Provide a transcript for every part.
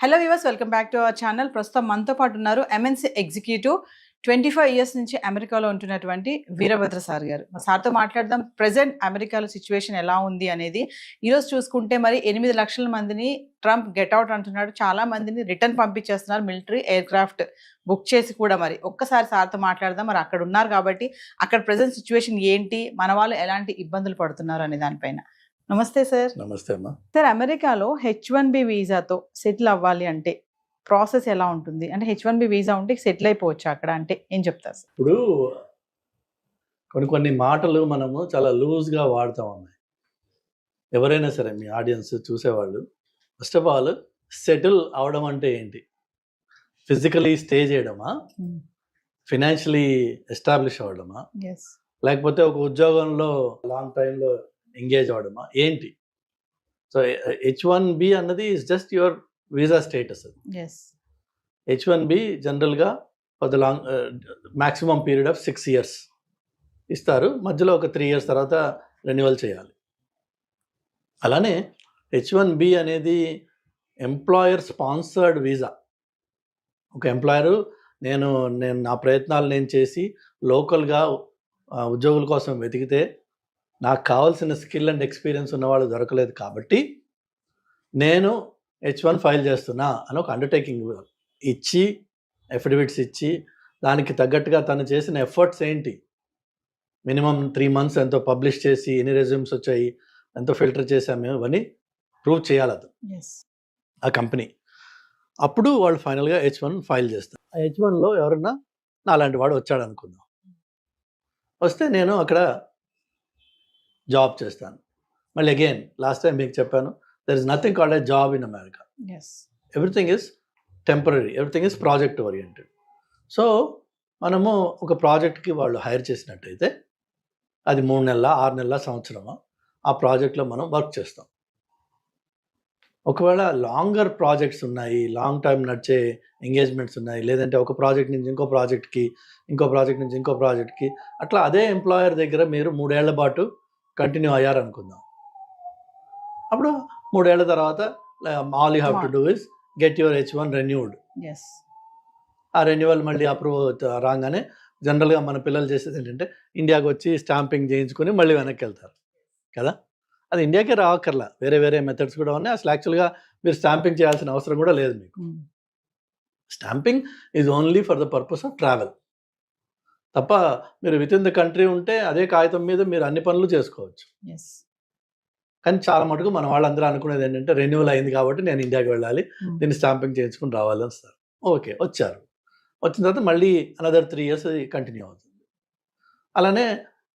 Hello viewers, welcome back to our channel. ప్రస్తుతం మనతో పాటు ఉన్నారు ఎంఎన్సీ ఎగ్జిక్యూటివ్ 25 ఇయర్స్ నుంచి అమెరికాలో ఉంటున్నటువంటి వీరభద్ర సార్ గారు. సార్తో మాట్లాడదాం. ప్రెసెంట్ అమెరికాలో సిచ్యువేషన్ ఎలా ఉంది అనేది. ఈరోజు చూసుకుంటే మరి 8 లక్షల మందిని ట్రంప్ గెట్అవుట్ అంటున్నాడు. చాలా మందిని రిటర్న్ పంపించేస్తున్నారు, మిలిటరీ ఎయిర్ క్రాఫ్ట్ బుక్ చేసి కూడా. మరి ఒక్కసారి సార్తో మాట్లాడదాం. మరి అక్కడ ఉన్నారు కాబట్టి అక్కడ ప్రెసెంట్ సిచ్యువేషన్ ఏంటి, మన వాళ్ళు ఎలాంటి ఇబ్బందులు పడుతున్నారు అనే దానిపైన. నమస్తే సార్. నమస్తే అమ్మా. సార్, అమెరికాలో H1B వీసాతో సెటిల్ అవ్వాలి అంటే ప్రాసెస్ ఎలా ఉంటుంది? అంటే H1B వీసా ఉంటే సెటిల్ అయిపోవచ్చు అక్కడ అంటే ఏం చెప్తారు సార్? ఇప్పుడు కొన్ని మాటలు మనము చాలా లూజ్గా వాడతాం అమ్మాయి. ఎవరైనా సరే మీ ఆడియన్స్ చూసేవాళ్ళు, ఫస్ట్ ఆఫ్ ఆల్ సెటిల్ అవడం అంటే ఏంటి? ఫిజికలీ స్టే చేయడమా, ఫినాన్షియలీ ఎస్టాబ్లిష్ అవ్వడమా, లేకపోతే ఒక ఉద్యోగంలో లాంగ్ టైంలో ఎంగేజ్ అవ్వడమా, ఏంటి? సో H1B అన్నది is just your visa status. H1B జనరల్గా for the long maximum period of 6 years ఇస్తారు. మధ్యలో ఒక 3 years తర్వాత రెన్యువల్ చేయాలి. అలానే H1B అనేది ఎంప్లాయర్ స్పాన్సర్డ్ వీసా. ఒక ఎంప్లాయరు నేను నా ప్రయత్నాలు నేను చేసి లోకల్గా ఉద్యోగుల కోసం వెతికితే నాకు కావాల్సిన స్కిల్ అండ్ ఎక్స్పీరియన్స్ ఉన్నవాళ్ళు దొరకలేదు కాబట్టి నేను H1 ఫైల్ చేస్తున్నా అని ఒక అండర్టేకింగ్ ఇచ్చి, ఎఫిడవిట్స్ ఇచ్చి, దానికి తగ్గట్టుగా తను చేసిన ఎఫర్ట్స్ ఏంటి, మినిమం 3 months ఎంతో పబ్లిష్ చేసి, ఎన్ని రెజ్యూమ్స్ వచ్చాయి, ఎంతో ఫిల్టర్ చేసాము, ఇవన్నీ ప్రూవ్ చేయాలి అది ఆ కంపెనీ. అప్పుడు వాళ్ళు ఫైనల్గా H1 ఫైల్ చేస్తారు. ఆ H1లో ఎవరన్నా నాలాంటి వాడు వచ్చాడు అనుకుందాం. వస్తే నేను అక్కడ జాబ్ చేస్తాను. మళ్ళీ అగైన్ లాస్ట్ టైం మీకు చెప్పాను, there is nothing called a job in America. Everything is temporary, everything is project oriented. So మనము ఒక ప్రాజెక్ట్కి వాళ్ళు హైర్ చేసినట్టయితే అది 3 నెలల, 6 నెలల, సంవత్సరమా, ఆ ప్రాజెక్ట్లో మనం వర్క్ చేస్తాం. ఒకవేళ లాంగర్ ప్రాజెక్ట్స్ ఉన్నాయి, లాంగ్ టైం నడిచే ఎంగేజ్మెంట్స్ ఉన్నాయి, లేదంటే ఒక ప్రాజెక్ట్ నుంచి ఇంకో ప్రాజెక్ట్కి, ఇంకో ప్రాజెక్ట్ నుంచి ఇంకో ప్రాజెక్ట్కి, అట్లా అదే ఎంప్లాయర్ దగ్గర మీరు 3 ఏళ్ల పాటు కంటిన్యూ అయ్యారనుకుందాం. అప్పుడు 3 ఏళ్ల తర్వాత all you have to do is get your H1 renewed. ఆ రెన్యువల్ మళ్ళీ అప్రూవ్ రాగానే జనరల్గా మన పిల్లలు చేసేది ఏంటంటే ఇండియాకి వచ్చి స్టాంపింగ్ చేయించుకొని మళ్ళీ వెనక్కి వెళ్తారు కదా. అది ఇండియాకే రావక్కర్లా, వేరే వేరే మెథడ్స్ కూడా ఉన్నాయి. అసలు యాక్చువల్గా మీరు స్టాంపింగ్ చేయాల్సిన అవసరం కూడా లేదు మీకు. Stamping is only for the purpose of travel తప్ప మీరు విత్ ఇన్ ద కంట్రీ ఉంటే అదే కాగితం మీద మీరు అన్ని పనులు చేసుకోవచ్చు. కానీ చాలా మటుకు మన వాళ్ళందరూ అనుకునేది ఏంటంటే రెన్యువల్ అయింది కాబట్టి నేను ఇండియాకి వెళ్ళాలి, దీన్ని స్టాంపింగ్ చేయించుకుని రావాలి వస్తారు. ఓకే, వచ్చారు. వచ్చిన తర్వాత మళ్ళీ అనదర్ 3 years కంటిన్యూ అవుతుంది. అలానే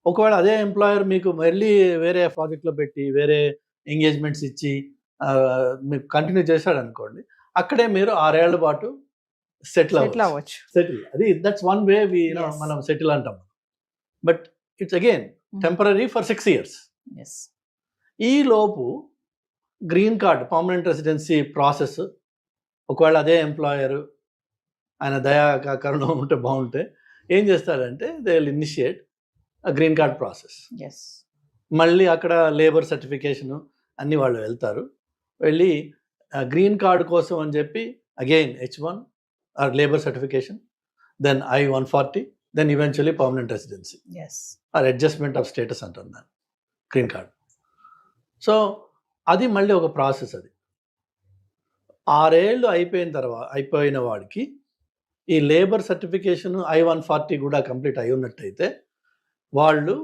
ఒకవేళ అదే ఎంప్లాయర్ మీకు మళ్ళీ వేరే ప్రాజెక్ట్లో పెట్టి వేరే ఎంగేజ్మెంట్స్ ఇచ్చి మీకు కంటిన్యూ చేశాడు అనుకోండి, అక్కడే మీరు 6 ఏళ్ల పాటు సెటిల్ అవ్వచ్చు. అది దట్స్ వన్ వే మనం సెటిల్ అంటాం. But it's again temporary for 6 years. ఈ లోపు green card, permanent residency process, ఒకవేళ అదే ఎంప్లాయరు ఆయన దయా కరుణ ఉంటే బాగుంటే ఏం చేస్తాడంటే they will initiate green card process. మళ్ళీ అక్కడ లేబర్ సర్టిఫికేషను అన్నీ వాళ్ళు వెళ్తారు. వెళ్ళి గ్రీన్ కార్డ్ కోసం అని చెప్పి again H1 or labour certification, then I-140, then eventually permanent residency or adjustment of status అంటారు దాన్ని, గ్రీన్ కార్డ్. సో అది మళ్ళీ ఒక ప్రాసెస్. అది 6 ఏళ్ళు అయిపోయిన వాడికి ఈ లేబర్ సర్టిఫికేషన్ I-140 కూడా కంప్లీట్ అయి ఉన్నట్టయితే వాళ్ళు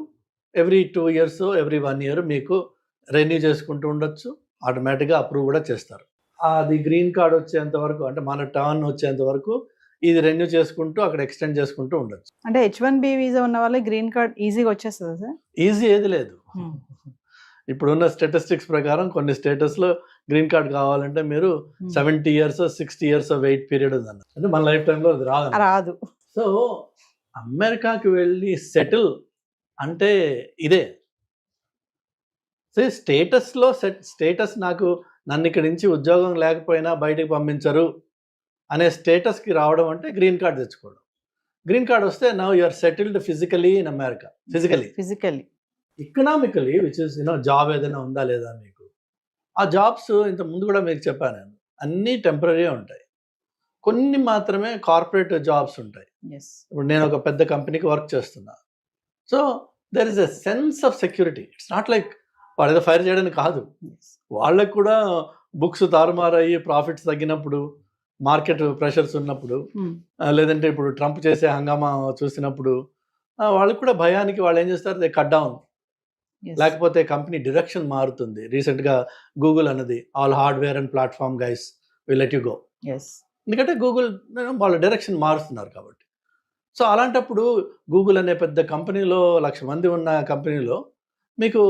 ఎవ్రీ 2 years, ఎవ్రీ 1 year మీకు రెన్యూ చేసుకుంటూ ఉండొచ్చు. ఆటోమేటిక్గా అప్రూవ్ కూడా చేస్తారు. అది గ్రీన్ కార్డ్ వచ్చేంత వరకు, అంటే మన టర్న్ వచ్చేంత వరకు ఇది రెన్యూ చేసుకుంటూ అక్కడ ఎక్స్టెండ్ చేసుకుంటూ ఉండొచ్చు. అంటే H1B వీసా ఉన్న వాళ్ళకి గ్రీన్ కార్డ్ ఈజీగా వచ్చేస్తుంది సార్? ఈజీ ఏది లేదు. ఇప్పుడున్న స్టాటిస్టిక్స్ ప్రకారం కొన్ని స్టేటస్లో గ్రీన్ కార్డ్ కావాలంటే మీరు 70 years, 60 years వెయిట్ పీరియడ్ ఉందన్న. అంటే మన లైఫ్ టైంలో అది రాదు. సో అమెరికాకి వెళ్ళి సెటిల్ అంటే ఇదే. స్టేటస్ నాకు నన్ను ఇక్కడి నుంచి ఉద్యోగం లేకపోయినా బయటకు పంపించరు అనే స్టేటస్కి రావడం అంటే గ్రీన్ కార్డ్ తెచ్చుకోవడం. గ్రీన్ కార్డ్ వస్తే now you are settled physically in America. Physically economically which is job ఏదైనా ఉందా లేదా మీకు, ఆ జాబ్స్ ఇంత ముందు కూడా మీకు చెప్పాను నేను. అన్నీ టెంపరీ ఉంటాయి. కొన్ని మాత్రమే కార్పొరేట్ జాబ్స్ ఉంటాయి. ఎస్. ఇప్పుడు నేను ఒక పెద్ద కంపెనీకి వర్క్ చేస్తున్నా. So there is a sense of security. It's not like వాడు ఏదో ఫైర్ చేయడానికి కాదు. ఎస్. వాళ్ళకు కూడా బుక్స్ తారుమారయ్యి ప్రాఫిట్స్ తగ్గినప్పుడు, మార్కెట్ ప్రెషర్స్ ఉన్నప్పుడు, లేదంటే ఇప్పుడు ట్రంప్ చేసే హంగామా చూసినప్పుడు వాళ్ళకి కూడా భయానికి వాళ్ళు ఏం చేస్తారు, దే కట్ డౌన్. లేకపోతే కంపెనీ డైరెక్షన్ మారుతుంది. రీసెంట్గా గూగుల్ అన్నది all hardware and platform guys will let you go. Yes. ఎందుకంటే గూగుల్ వాళ్ళ డైరెక్షన్ మారుస్తున్నారు కాబట్టి. సో అలాంటప్పుడు గూగుల్ అనే పెద్ద కంపెనీలో 1,00,000 మంది ఉన్న కంపెనీలో మీకు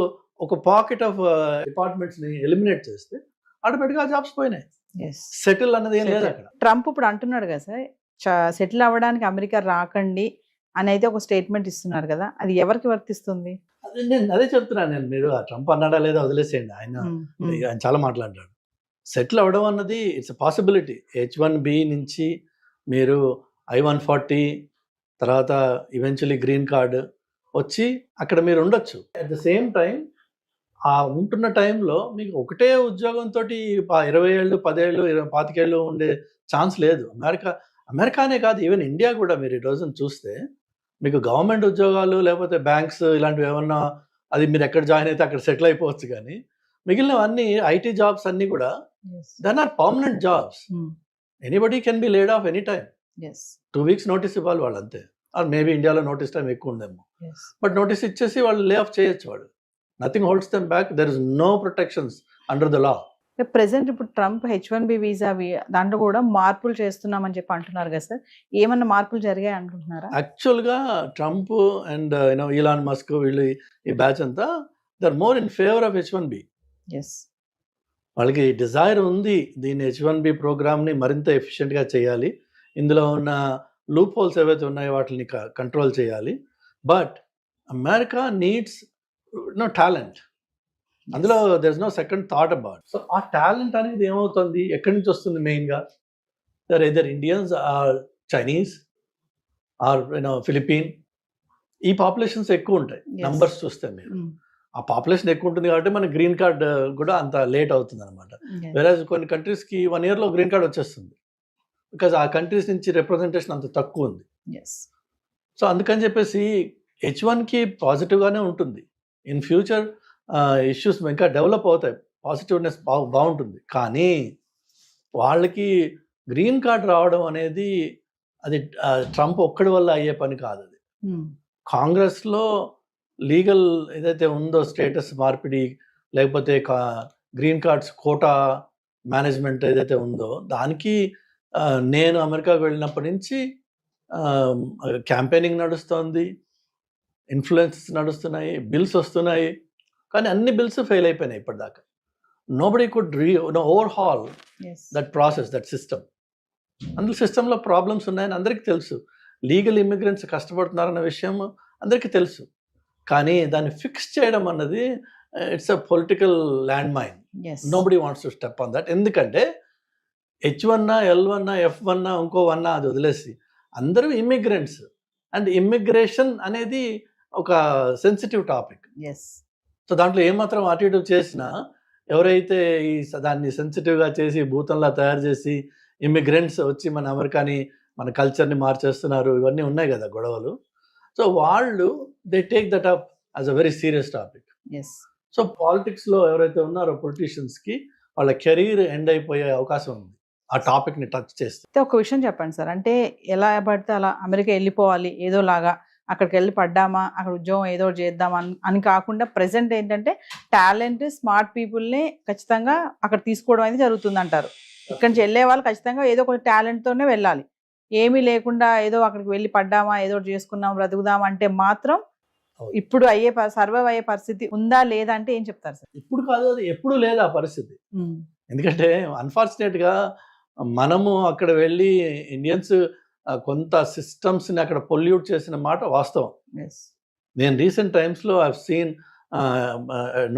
ఒక పాకెట్ ఆఫ్ డిపార్ట్మెంట్స్ని ఎలిమినేట్ చేస్తే ఆటోమేటిక్గా జాబ్స్ పోయినాయి. ఎస్. సెటిల్ అన్నది ఏం లేదు అక్కడ. ట్రంప్ ఇప్పుడు అంటున్నాడు కదా సార్, సెటిల్ అవ్వడానికి అమెరికా రాకండి అని అయితే ఒక స్టేట్మెంట్ ఇస్తున్నారు కదా, అది ఎవరికి వర్తిస్తుంది? అదే చెప్తున్నాను నేను. మీరు ఆ ట్రంప్ అన్నాడా లేదా వదిలేసేయండి, ఆయన చాలా మాట్లాడాడు. సెటిల్ అవ్వడం అన్నది ఇట్స్ ఎ పాసిబిలిటీ. H1B నుంచి మీరు I-140 తర్వాత ఈవెన్చువలీ గ్రీన్ కార్డ్ వచ్చి అక్కడ మీరు ఉండొచ్చు. అట్ ద సేమ్ టైం ఆ ఉంటున్న టైంలో మీకు ఒకటే ఉద్యోగంతో 20 ఏళ్ళు 10 ఏళ్ళు 25 ఏళ్ళు ఉండే ఛాన్స్ లేదు. అమెరికానే కాదు, ఈవెన్ ఇండియా కూడా మీరు ఈ రోజున చూస్తే మీకు గవర్నమెంట్ ఉద్యోగాలు లేకపోతే బ్యాంక్స్ ఇలాంటివి ఏమన్నా అది మీరు ఎక్కడ జాయిన్ అయితే అక్కడ సెటిల్ అయిపోవచ్చు. కానీ మిగిలినవన్నీ ఐటీ జాబ్స్ అన్నీ కూడా they are not permanent jobs. Anybody can be laid off any time. 2 weeks notice ఇవ్వాలి వాళ్ళు అంతే. ఆర్ మేబీ ఇండియాలో నోటీస్ టైం ఎక్కువ ఉందేమో, బట్ నోటీస్ ఇచ్చేసి వాళ్ళు లే ఆఫ్ చేయొచ్చు. వాడు nothing holds them back. There is no protections under the law. Present ఇప్పుడు ట్రంప్ H1B వీసా దాంట్లో కూడా మార్పులు చేస్తున్నామని చెప్పి అంటున్నారు కదా సార్, ఏమన్నా మార్పులు జరిగాయి అనుకుంటున్నారా? యాక్చువల్గా ట్రంప్ అండ్ ఈలాన్ మస్క్ వీళ్ళు ఈ బ్యాచ్ అంతా they are more in favour of H1B. Yes. వాళ్ళకి డిజైర్ ఉంది దీన్ని H1B ప్రోగ్రామ్ని మరింత ఎఫిషియెంట్గా చేయాలి, ఇందులో ఉన్న లూప్ హోల్స్ ఏవైతే ఉన్నాయో వాటిని కంట్రోల్ చేయాలి. But America needs talent. అందులో there is no second thought about. So ఆ టాలెంట్ అనేది ఏమవుతుంది, ఎక్కడి నుంచి వస్తుంది? మెయిన్గా they're either Indians or Chinese or Philippine. ఈ పాపులేషన్స్ ఎక్కువ ఉంటాయి నంబర్స్ చూస్తే. మీరు ఆ పాపులేషన్ ఎక్కువ ఉంటుంది కాబట్టి మన గ్రీన్ కార్డ్ కూడా అంత లేట్ అవుతుంది అనమాట. వేరేజ్ కొన్ని కంట్రీస్కి 1 yearలో గ్రీన్ కార్డ్ వచ్చేస్తుంది, బికాజ్ ఆ కంట్రీస్ నుంచి రిప్రజెంటేషన్ అంత తక్కువ ఉంది. సో అందుకని చెప్పేసి H1కి పాజిటివ్గానే ఉంటుంది. ఇన్ ఫ్యూచర్ ఇష్యూస్ ఇంకా డెవలప్ అవుతాయి, పాజిటివ్నెస్ బాగుంటుంది. కానీ వాళ్ళకి గ్రీన్ కార్డ్ రావడం అనేది అది ట్రంప్ ఒక్కడి వల్ల అయ్యే పని కాదు. అది కాంగ్రెస్లో లీగల్ ఏదైతే ఉందో స్టేటస్ మార్పిడి లేకపోతే గ్రీన్ కార్డ్స్ కోటా మేనేజ్మెంట్ ఏదైతే ఉందో దానికి నేను అమెరికాకు వెళ్ళినప్పటి నుంచి క్యాంపెయినింగ్ నడుస్తుంది, ఇన్ఫ్లుయెన్స్ నడుస్తున్నాయి, బిల్స్ వస్తున్నాయి. కానీ అన్ని బిల్స్ ఫెయిల్ అయిపోయినాయి ఇప్పటిదాకా. Nobody could overhaul that process, that system. అందులో సిస్టంలో ప్రాబ్లమ్స్ ఉన్నాయని అందరికీ తెలుసు. లీగల్ ఇమిగ్రెంట్స్ కష్టపడుతున్నారన్న విషయం అందరికీ తెలుసు. కానీ దాన్ని ఫిక్స్ చేయడం అన్నది it's a political land mine. Nobody wants to step on that. ఎందుకంటే H1, L1, F1 ఇంకో 1 అది వదిలేసి అందరూ ఇమ్మిగ్రెంట్స్. అండ్ ఇమ్మిగ్రేషన్ అనేది ఒక సెన్సిటివ్ టాపిక్. సో దాంట్లో ఏమాత్రం అటు ఇటు చేసినా ఎవరైతే దాన్ని సెన్సిటివ్గా చేసి భూతంలా తయారు చేసి ఇమ్మిగ్రెంట్స్ వచ్చి మన అమెరికాని మన కల్చర్ని మార్చేస్తున్నారు, ఇవన్నీ ఉన్నాయి కదా గొడవలు. సో వాళ్ళు they take that up as a very serious topic. So పాలిటిక్స్లో ఎవరైతే ఉన్నారో పొలిటీషియన్స్కి వాళ్ళ కెరీర్ ఎండ్ అయిపోయే అవకాశం ఉంది ఆ టాపిక్ని టచ్ చేస్తే. ఒక విషయం చెప్పండి సార్, అంటే ఎలా పడితే అలా అమెరికా వెళ్ళిపోవాలి ఏదోలాగా, అక్కడికి వెళ్ళి పడ్డామా అక్కడ ఉద్యోగం ఏదో చేద్దామా అని కాకుండా ప్రెసెంట్ ఏంటంటే టాలెంట్ స్మార్ట్ పీపుల్ని ఖచ్చితంగా అక్కడ తీసుకోవడం అనేది జరుగుతుంది అంటారు. ఇక్కడి నుంచి వెళ్ళే వాళ్ళు ఖచ్చితంగా ఏదో ఒక టాలెంట్తోనే వెళ్ళాలి. ఏమీ లేకుండా ఏదో అక్కడికి వెళ్ళి పడ్డామా ఏదో చేసుకున్నాం బ్రతుకుదాం అంటే మాత్రం ఇప్పుడు సర్వైవ్ అయ్యే పరిస్థితి ఉందా లేదా అంటే ఏం చెప్తారు సార్? ఇప్పుడు కాదు, అది ఎప్పుడు లేదు ఆ పరిస్థితి. ఎందుకంటే అన్ఫార్చునేట్గా మనము అక్కడ వెళ్ళి ఇండియన్స్ కొంత సిస్టమ్స్ని అక్కడ పొల్యూట్ చేసిన మాట వాస్తవం. నేను రీసెంట్ టైమ్స్లో I have seen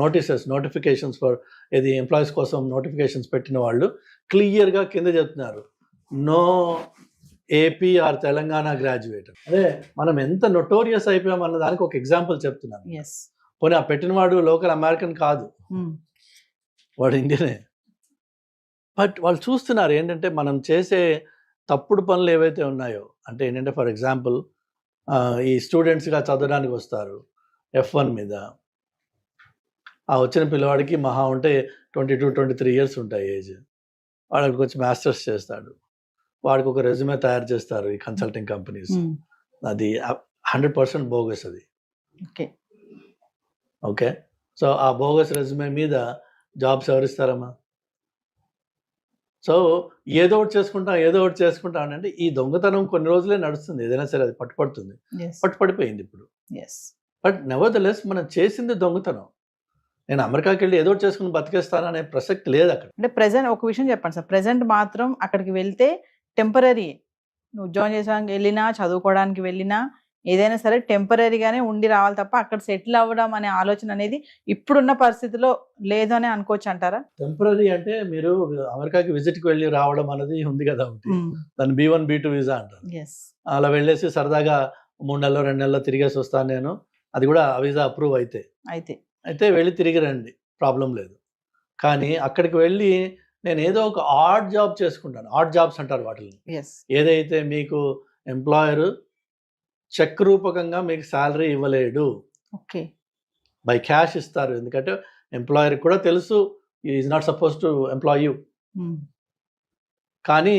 notifications for ఇది ఎంప్లాయీస్ కోసం నోటిఫికేషన్స్ పెట్టిన వాళ్ళు క్లియర్గా కింద చెప్తున్నారు, no AP or Telangana graduate. అదే మనం ఎంత నొటోరియస్ అయిపోయాం అన్న దానికి ఒక ఎగ్జాంపుల్ చెప్తున్నాను. పోనీ ఆ పెట్టిన వాడు లోకల్ అమెరికన్ కాదు, వాడు ఇండియనే. బట్ వాళ్ళు చూస్తున్నారు ఏంటంటే మనం చేసే తప్పుడు పనులు ఏవైతే ఉన్నాయో, అంటే ఏంటంటే ఫర్ ఎగ్జాంపుల్ ఈ స్టూడెంట్స్గా చదవడానికి వస్తారు F1 మీద. ఆ వచ్చిన పిల్లవాడికి మహా ఉంటే 22-23 ఇయర్స్ ఉంటాయి ఏజ్. వాడు అక్కడికి వచ్చి మాస్టర్స్ చేస్తాడు. వాడికి ఒక రెజ్యూమే తయారు చేస్తారు ఈ కన్సల్టింగ్ కంపెనీస్. అది 100% బోగస్ అది. ఓకే. ఓకే. సో ఆ బోగస్ రెజ్యూమే మీద జాబ్స్ ఎవరిస్తారమ్మా? సో ఏదో ఒకటి చేసుకుంటా అంటే ఈ దొంగతనం కొన్ని రోజులే నడుస్తుంది. ఏదైనా సరే అది పట్టుపడుతుంది. పట్టుపడిపోయింది ఇప్పుడు. బట్ నెవర్ ద లెస్ మనం చేసింది దొంగతనం. నేను అమెరికాకి వెళ్ళి ఏదో ఒకటి చేసుకుని బతికేస్తాననే ప్రసక్తి లేదు అక్కడ. అంటే ప్రెజెంట్ ఒక విషయం చెప్పండి సార్, ప్రెజెంట్ మాత్రం అక్కడికి వెళ్తే టెంపరరీ, నువ్వు ఉద్యోగం చేసానికి వెళ్ళినా, చదువుకోవడానికి వెళ్ళినా, ఏదైనా సరే టెంపరరీగానే ఉండి రావాలి తప్ప అక్కడ సెటిల్ అవ్వడం అనే ఆలోచన అనేది ఇప్పుడున్న పరిస్థితిలో లేదు అని అనుకోవచ్చు అంటారా? టెంపరరీ అంటే మీరు అమెరికాకి విజిట్కి వెళ్ళి రావడం అనేది ఉంది కదా ఒకటి, దాన్ని B1 B2 వీసా అంటారు. అలా వెళ్ళేసి సరదాగా 3 నెలలు 2 నెలలు తిరిగేసి వస్తాను నేను, అది కూడా ఆ వీసా అప్రూవ్ అయితే వెళ్ళి తిరిగి రండి, ప్రాబ్లం లేదు. కానీ అక్కడికి వెళ్ళి నేను ఏదో ఒక ఆడ్ జాబ్ చేసుకుంటాను. ఆడ్ జాబ్స్ అంటారు వాటిని. ఏదైతే మీకు ఎంప్లాయర్ చెక్ రూపకంగా మీకు శాలరీ ఇవ్వలేడు, బై క్యాష్ ఇస్తారు. ఎందుకంటే ఎంప్లాయర్ కూడా తెలుసు is not suppose to employ you, కానీ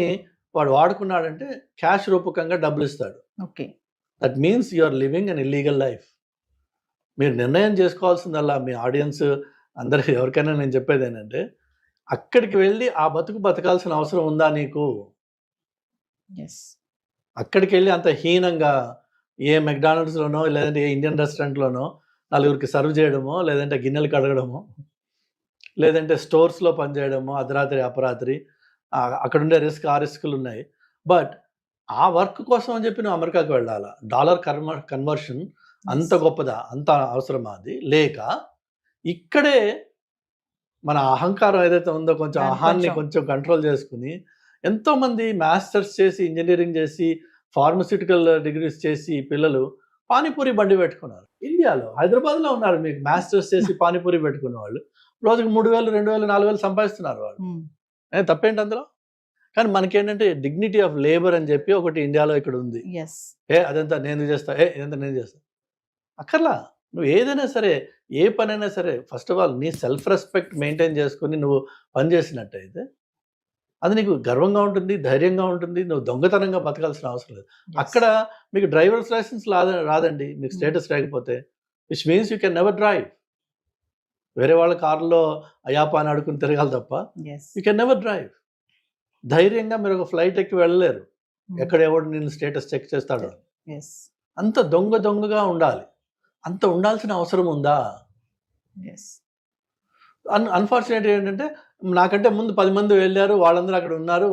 వాడు వాడుకున్నాడంటే క్యాష్ రూపకంగా డబ్బులు ఇస్తాడు. That means you are living an illegal life. మీరు నిర్ణయం చేసుకోవాల్సిందల్లా మీ ఆడియన్స్ అందరికి ఎవరికైనా నేను చెప్పేది ఏంటంటే, అక్కడికి వెళ్ళి ఆ బతకాల్సిన అవసరం ఉందా నీకు? అక్కడికి వెళ్ళి అంత హీనంగా ఏ మెక్డానల్డ్స్లోనో లేదంటే ఏ ఇండియన్ రెస్టారెంట్లోనో నలుగురికి సర్వ్ చేయడమో, లేదంటే గిన్నెలు కడగడమో, లేదంటే స్టోర్స్లో పనిచేయడమో అర్ధరాత్రి అపరాత్రి, అక్కడ ఉండే ఆ రిస్కులు ఉన్నాయి. బట్ ఆ వర్క్ కోసం అని చెప్పి నువ్వు అమెరికాకి వెళ్ళాలా? డాలర్ కన్వర్షన్ అంత గొప్పదా? అంత అవసరమా? అది లేక ఇక్కడే మన అహంకారం ఏదైతే ఉందో కొంచెం అహాన్ని కొంచెం కంట్రోల్ చేసుకుని, ఎంతోమంది మాస్టర్స్ చేసి, ఇంజనీరింగ్ చేసి, ఫార్మస్యూటికల్ డిగ్రీస్ చేసి పిల్లలు పానీపూరి బండి పెట్టుకున్నారు. ఇండియాలో హైదరాబాద్లో ఉన్నారు మీకు మాస్టర్స్ చేసి పానీపూరి పెట్టుకున్న వాళ్ళు. రోజుకి 3,000 2,000 4,000 సంపాదిస్తున్నారు వాళ్ళు. తప్పేంటి అందులో? కానీ మనకేంటంటే డిగ్నిటీ ఆఫ్ లేబర్ అని చెప్పి ఒకటి ఇండియాలో ఇక్కడ ఉంది. అదంతా నేను చేస్తా, ఇదంతా నేను చేస్తా అక్కర్లా. నువ్వు ఏదైనా సరే, ఏ పనైనా సరే, ఫస్ట్ ఆఫ్ ఆల్ నీ సెల్ఫ్ రెస్పెక్ట్ మెయింటైన్ చేసుకుని నువ్వు పని చేసినట్టయితే అది నీకు గర్వంగా ఉంటుంది, ధైర్యంగా ఉంటుంది. నువ్వు దొంగతనంగా బతకాల్సిన అవసరం లేదు. అక్కడ మీకు డ్రైవర్స్ లైసెన్స్ రాదండి మీకు స్టేటస్ లేకపోతే, which means you can never drive. వేరే వాళ్ళ కారులో అయాపా అని అడుకుని తిరగాలి తప్ప యూ కెన్ నెవర్ డ్రైవ్. ధైర్యంగా మీరు ఒక ఫ్లైట్ ఎక్కి వెళ్ళలేరు, ఎక్కడెవడు నేను స్టేటస్ చెక్ చేస్తాడు. అంత దొంగగా ఉండాలి. అంత ఉండాల్సిన అవసరం ఉందా? అన్ఫార్చునేట్ ఏంటంటే, నాకంటే ముందు 10 మంది వెళ్ళారు, వాళ్ళందరూ అక్కడ ఉన్నారు,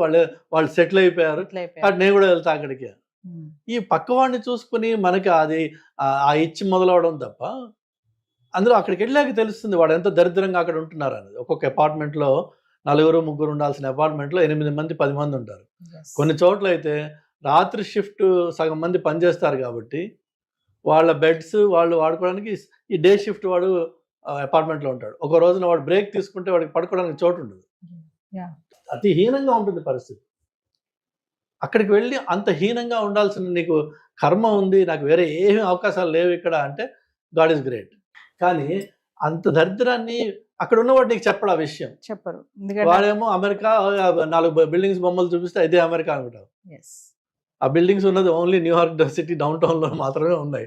వాళ్ళు సెటిల్ అయిపోయారు, నేను కూడా వెళ్తా అక్కడికి. ఈ పక్కవాడిని చూసుకుని మనకి అది ఆ ఇచ్చి మొదలవడం తప్ప, అందులో అక్కడికి వెళ్ళాక తెలుస్తుంది వాడు ఎంత దరిద్రంగా అక్కడ ఉంటున్నారు అనేది. ఒక్కొక్క అపార్ట్మెంట్లో 4-3 ఉండాల్సిన అపార్ట్మెంట్లో 8 మంది 10 మంది ఉంటారు. కొన్ని చోట్ల అయితే రాత్రి షిఫ్ట్ సగం మంది పనిచేస్తారు కాబట్టి వాళ్ళ బెడ్స్ వాళ్ళు వాడుకోవడానికి ఈ డే షిఫ్ట్ వాడు అపార్ట్మెంట్లో ఉంటాడు. ఒక రోజున వాడు బ్రేక్ తీసుకుంటే వాడికి పడుకోవడానికి చోటు ఉండదు. అతి హీనంగా ఉంటుంది పరిస్థితి. అక్కడికి వెళ్ళి అంత హీనంగా ఉండాల్సిన నీకు కర్మ ఉంది, నాకు వేరే ఏమీ అవకాశాలు లేవు ఇక్కడ అంటే గాడ్ ఈజ్ గ్రేట్. కానీ అంత దరిద్రాన్ని అక్కడ ఉన్నవాడు నీకు చెప్పడు, ఆ విషయం చెప్పరు. వాడేమో అమెరికా 4 బిల్డింగ్స్ బొమ్మలు చూపిస్తే ఇదే అమెరికా అనుకుంటావు. ఆ బిల్డింగ్స్ ఉన్నది only New York city down town లో మాత్రమే ఉన్నాయి,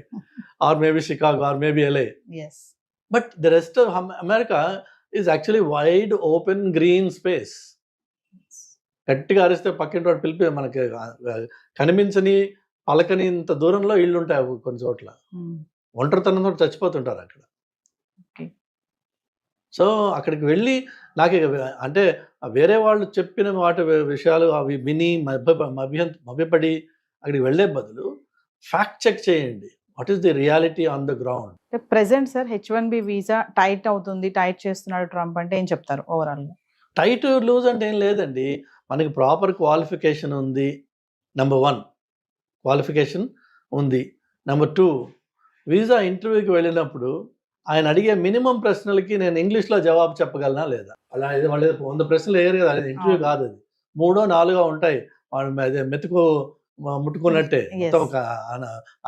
or maybe Chicago, or maybe LA. But the rest of America is actually wide open green space. గట్టిగా అరిస్తే పక్కింటి వాడు పిలిపి మనకి కనిపించని పలకని ఇంత దూరంలో ఇళ్ళు ఉంటాయి కొన్ని చోట్ల. ఒంటరితనంతో చచ్చిపోతుంటారు అక్కడ. సో అక్కడికి వెళ్ళి నాకు అంటే వేరే వాళ్ళు చెప్పిన వాటి విషయాలు అవి విని మభ్యపడి అక్కడికి వెళ్ళే బదులు ఫ్యాక్ట్ చెక్ చేయండి. What is the reality on the ground? Present sir H1B visa tight అవుతుంది, టైట్ చేస్తున్నాడు ట్రంప్ అంటే ఏం చెప్తారు ఓవరాల్? టైట్ లూజ్ అంటే ఏం లేదండి, మనకి ప్రాపర్ క్వాలిఫికేషన్ ఉంది. నెంబర్ 1 క్వాలిఫికేషన్ ఉంది. నెంబర్ 2 వీసా ఇంటర్వ్యూకి వెళ్ళినప్పుడు ఆయన అడిగే మినిమం ప్రశ్నలకి నేను ఇంగ్లీష్లో జవాబు చెప్పగలనా లేదా? అలా వాళ్ళు 100 ప్రశ్నలు వేయరు కదా, అది ఇంటర్వ్యూ అవును. కాదు, అది 3-4 ఉంటాయి. వాళ్ళు అదే మెతుకు ముట్టుకున్నట్టే, Yes. మొత్తం ఒక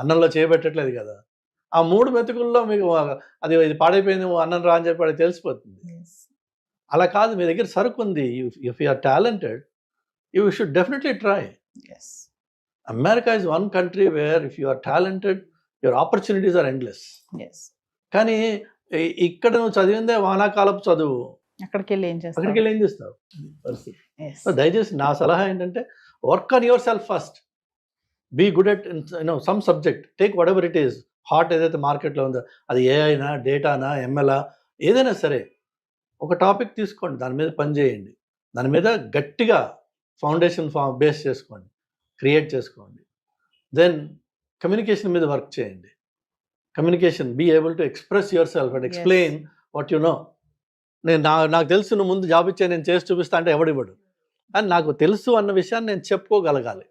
అన్నంలో చేయబెట్టట్లేదు కదా. ఆ 3 మెతుకుల్లో మీకు అది ఇది పాడైపోయింది అన్నం రా అని చెప్పి వాడికి తెలిసిపోతుంది. Yes. అలా కాదు, మీ దగ్గర సరుకు ఉంది, if you are talented you should definitely try. Yes. America is one country where if you are talented your opportunities are endless. Yes. కానీ ఇక్కడ నువ్వు చదివిందే వానాకాలపు చదువు, అక్కడికి వెళ్ళి ఏం చేస్తారు? అక్కడికి వెళ్ళి ఏం చేస్తావు పరిస్థితి. Yes. సో దయచేసి నా సలహా ఏంటంటే work on yourself first, be good at some subject, take whatever it is, hot ఏదైతే మార్కెట్లో ఉందో అది ఏఐనా డేటానా ఎంఎల్ఆ ఏదైనా సరే, ఒక టాపిక్ తీసుకోండి, దాని మీద పని చేయండి, దాని మీద గట్టిగా ఫౌండేషన్ బేస్ చేసుకోండి, క్రియేట్ చేసుకోండి. దెన్ కమ్యూనికేషన్ మీద వర్క్ చేయండి. Communication, be able to express yourself and explain what you know. నాకు తెలుసు, నువ్వు ముందు జాబ్ ఇచ్చే నేను చేసి చూపిస్తా అంటే ఎవడివ్వడు, కానీ నాకు తెలుసు అన్న విషయాన్ని నేను చెప్పుకోగలగాలి.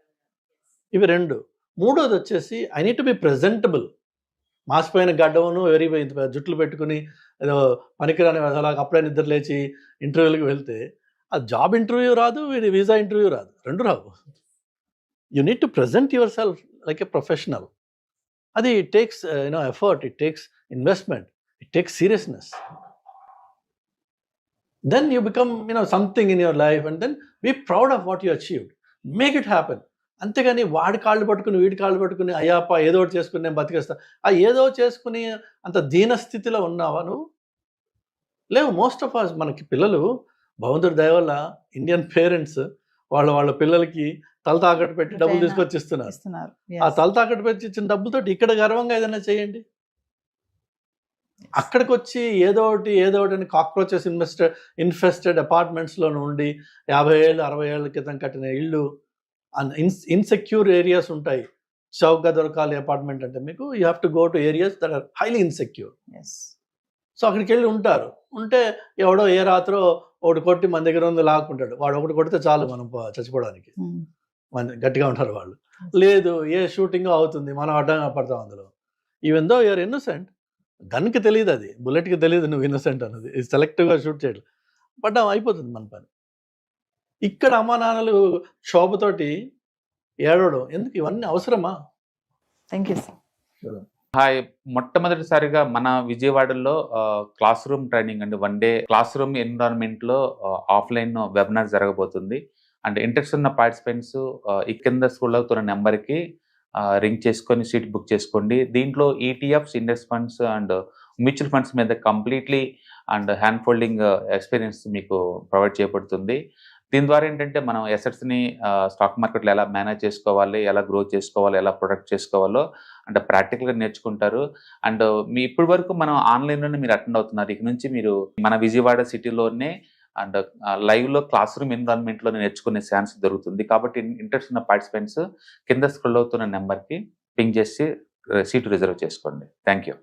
ఇవి 2. 3వది వచ్చేసి I need to be presentable. మాసిపోయిన గడ్డమును ఇంత జుట్లు పెట్టుకుని ఏదో పనికిరాని అలాగ అప్పుడే నిద్ర లేచి ఇంటర్వ్యూలకు వెళ్తే ఆ జాబ్ ఇంటర్వ్యూ రాదు, వీడి వీసా ఇంటర్వ్యూ రాదు, 2 రావు. You need to present yourself like a professional. అది it takes effort, it takes investment, it takes seriousness. Then you become something in your life, and then be proud of what you achieved. Make it happen. అంతేగాని వాడి కాళ్ళు పట్టుకుని వీడి కాళ్ళు పట్టుకుని అయ్యాప ఏదో ఒకటి చేసుకుని నేను బతికేస్తా, ఆ ఏదో చేసుకుని అంత దీనస్థితిలో ఉన్నావా నువ్వు? లేవు. మోస్ట్ ఆఫ్ అస్, మనకి పిల్లలు భగవంతుడి దయ వల్ల ఇండియన్ పేరెంట్స్ వాళ్ళ పిల్లలకి తల తాకట్టు పెట్టి డబ్బులు తీసుకొచ్చి ఇస్తున్నారు. ఆ తల తాకట్టు పెట్టి ఇచ్చిన డబ్బులతో ఇక్కడ గర్వంగా ఏదైనా చేయండి. అక్కడికి వచ్చి ఏదో ఒకటి అని కాక్రోచెస్ ఇన్ఫెస్టెడ్ అపార్ట్మెంట్స్లో ఉండి 50 ఏళ్ళు 60 ఏళ్ళ క్రితం కట్టిన ఇళ్ళు, ఇన్సెక్యూర్ ఏరియాస్ ఉంటాయి. చౌకగా దొరకాలి అపార్ట్మెంట్ అంటే మీకు you have to go to areas that are highly insecure. So అక్కడికి వెళ్ళి ఉంటే ఎవడో ఏ రాత్రో ఒకటి కొట్టి మన దగ్గర ఉంది లాక్కుంటాడు. వాడు ఒకటి కొడితే చాలు మనం చచ్చిపోవడానికి, మన గట్టిగా ఉంటారు వాళ్ళు. లేదు, ఏ షూటింగ్ అవుతుంది, మనం అడ్డంగా పడతాం అందులో. ఈవెన్ దో యూఆర్ ఇన్నోసెంట్, గన్కి తెలియదు, అది బుల్లెట్కి తెలియదు నువ్వు ఇన్నోసెంట్ అన్నది. సెలెక్టివ్గా షూట్ చేయడం పడ్డాం, అయిపోతుంది మన పని. ఇక్కడ అమ్మా నాన్నలు శోభతోటి ఏడవడం ఎందుకు? ఇవన్నీ అవసరమా? Thank you sir. హాయ్, మొట్టమొదటిసారిగా మన విజయవాడలో క్లాస్ రూమ్ ట్రైనింగ్ అండి, 1 డే క్లాస్ రూమ్ ఎన్విరాన్మెంట్లో ఆఫ్లైన్ వెబినార్ జరగబోతుంది. అండ్ ఇంట్రెస్ట్ ఉన్న పార్టిసిపెంట్స్ ఈ కింద స్కూల్ అవుతున్న నెంబర్కి రింగ్ చేసుకొని సీట్ బుక్ చేసుకోండి. దీంట్లో ETFs, index funds and mutual funds మీద completely and hand holding experience మీకు ప్రొవైడ్ చేయబడుతుంది. దీని ద్వారా ఏంటంటే మనం ఎసెట్స్ని స్టాక్ మార్కెట్లో ఎలా మేనేజ్ చేసుకోవాలి, ఎలా గ్రో చేసుకోవాలి, ఎలా ప్రొడక్ట్ చేసుకోవాలో అంటే ప్రాక్టికల్గా నేర్చుకుంటారు. అండ్ ఇప్పటి వరకు మనం ఆన్లైన్లోనే మీరు అటెండ్ అవుతున్నారు. ఇక నుంచి మీరు మన విజయవాడ సిటీలోనే అండ్ లైవ్లో క్లాస్ రూమ్ ఎన్విరాన్మెంట్లో నేర్చుకునే ఛాన్స్ దొరుకుతుంది. కాబట్టి ఇంట్రెస్ట్ ఉన్న పార్టిసిపెంట్స్ కింద స్క్రోల్ అవుతున్న నెంబర్కి పింగ్ చేసి సీటు రిజర్వ్ చేసుకోండి. Thank you.